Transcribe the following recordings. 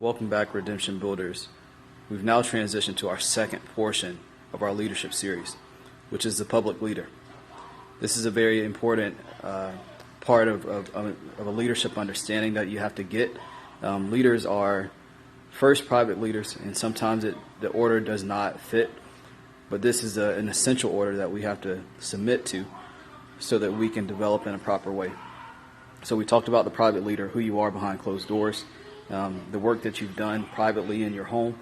Welcome back, Redemption Builders. We've now transitioned to our second portion of our leadership series, which is the public leader. This is a very important part of a leadership understanding that you have to get. Leaders are first private leaders, and sometimes the order does not fit, but this is an essential order that we have to submit to so that we can develop in a proper way. So we talked about the private leader, who you are behind closed doors, the work that you've done privately in your home,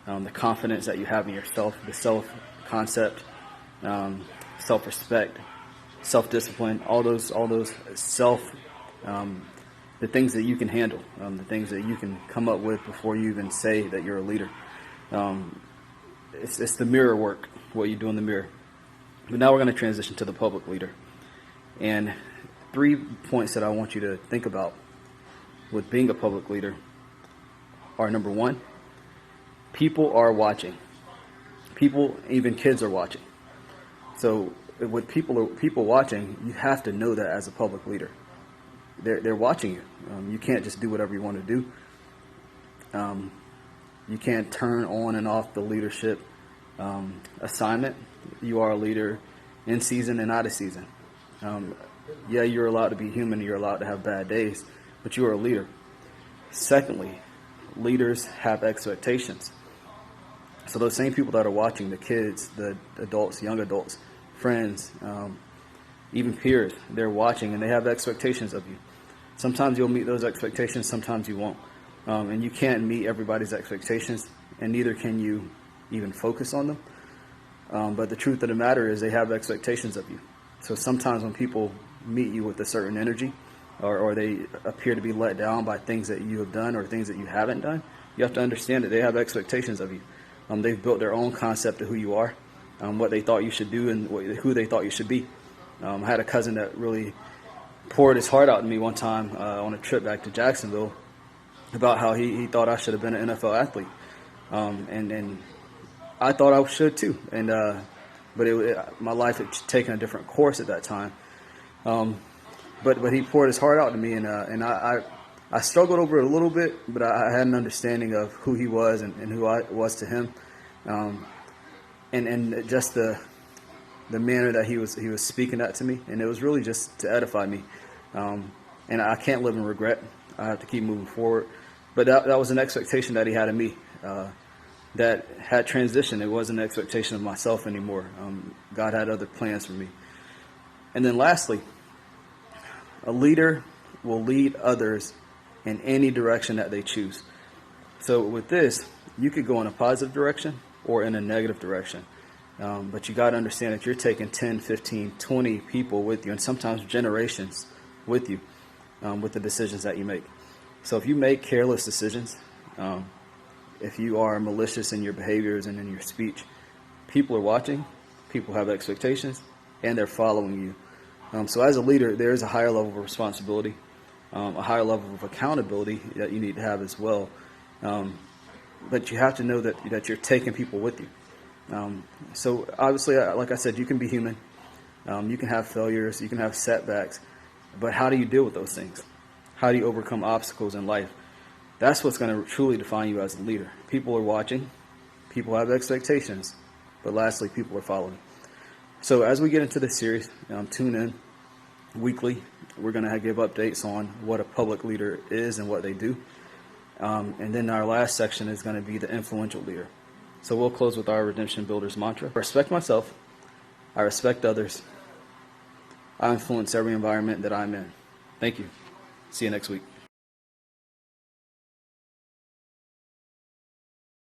the confidence that you have in yourself, the self-concept, self-respect, self-discipline, all those the things that you can handle, the things that you can come up with before you even say that you're a leader. It's the mirror work, what you do in the mirror. But now we're going to transition to the public leader. And 3 points that I want you to think about with being a public leader are: number 1, people are watching. People, even kids, are watching. So with people watching, you have to know that as a public leader. They're watching you. You can't just do whatever you want to do. You can't turn on and off the leadership assignment. You are a leader in season and out of season. Yeah, you're allowed to be human. You're allowed to have bad days, but you are a leader. Secondly, leaders have expectations. So those same people that are watching, the kids, the adults, young adults, friends, even peers, they're watching and they have expectations of you. Sometimes you'll meet those expectations, sometimes you won't. And you can't meet everybody's expectations, and neither can you even focus on them. But the truth of the matter is they have expectations of you. So sometimes when people meet you with a certain energy, or they appear to be let down by things that you have done or things that you haven't done, you have to understand that they have expectations of you. They've built their own concept of who you are, what they thought you should do, and who they thought you should be. I had a cousin that really poured his heart out to me one time on a trip back to Jacksonville about how he thought I should have been an NFL athlete. And I thought I should too. But my life had taken a different course at that time. But he poured his heart out to me, and I struggled over it a little bit, but I had an understanding of who he was and who I was to him, and just the manner that he was speaking that to me, and it was really just to edify me. And I can't live in regret. I have to keep moving forward. But that was an expectation that he had of me that had transitioned. It wasn't an expectation of myself anymore. God had other plans for me. And then lastly, a leader will lead others in any direction that they choose. So with this, you could go in a positive direction or in a negative direction. But you got to understand that you're taking 10, 15, 20 people with you, and sometimes generations with you, with the decisions that you make. So if you make careless decisions, if you are malicious in your behaviors and in your speech, people are watching, people have expectations, and they're following you. So as a leader, there is a higher level of responsibility, a higher level of accountability that you need to have as well. But you have to know that you're taking people with you. So obviously, like I said, you can be human. You can have failures, you can have setbacks, but how do you deal with those things? How do you overcome obstacles in life? That's what's going to truly define you as a leader. People are watching, people have expectations, but lastly, people are following. So as we get into this series, tune in weekly. We're going to give updates on what a public leader is and what they do. And then our last section is going to be the influential leader. So we'll close with our Redemption Builders mantra. I respect myself. I respect others. I influence every environment that I'm in. Thank you. See you next week.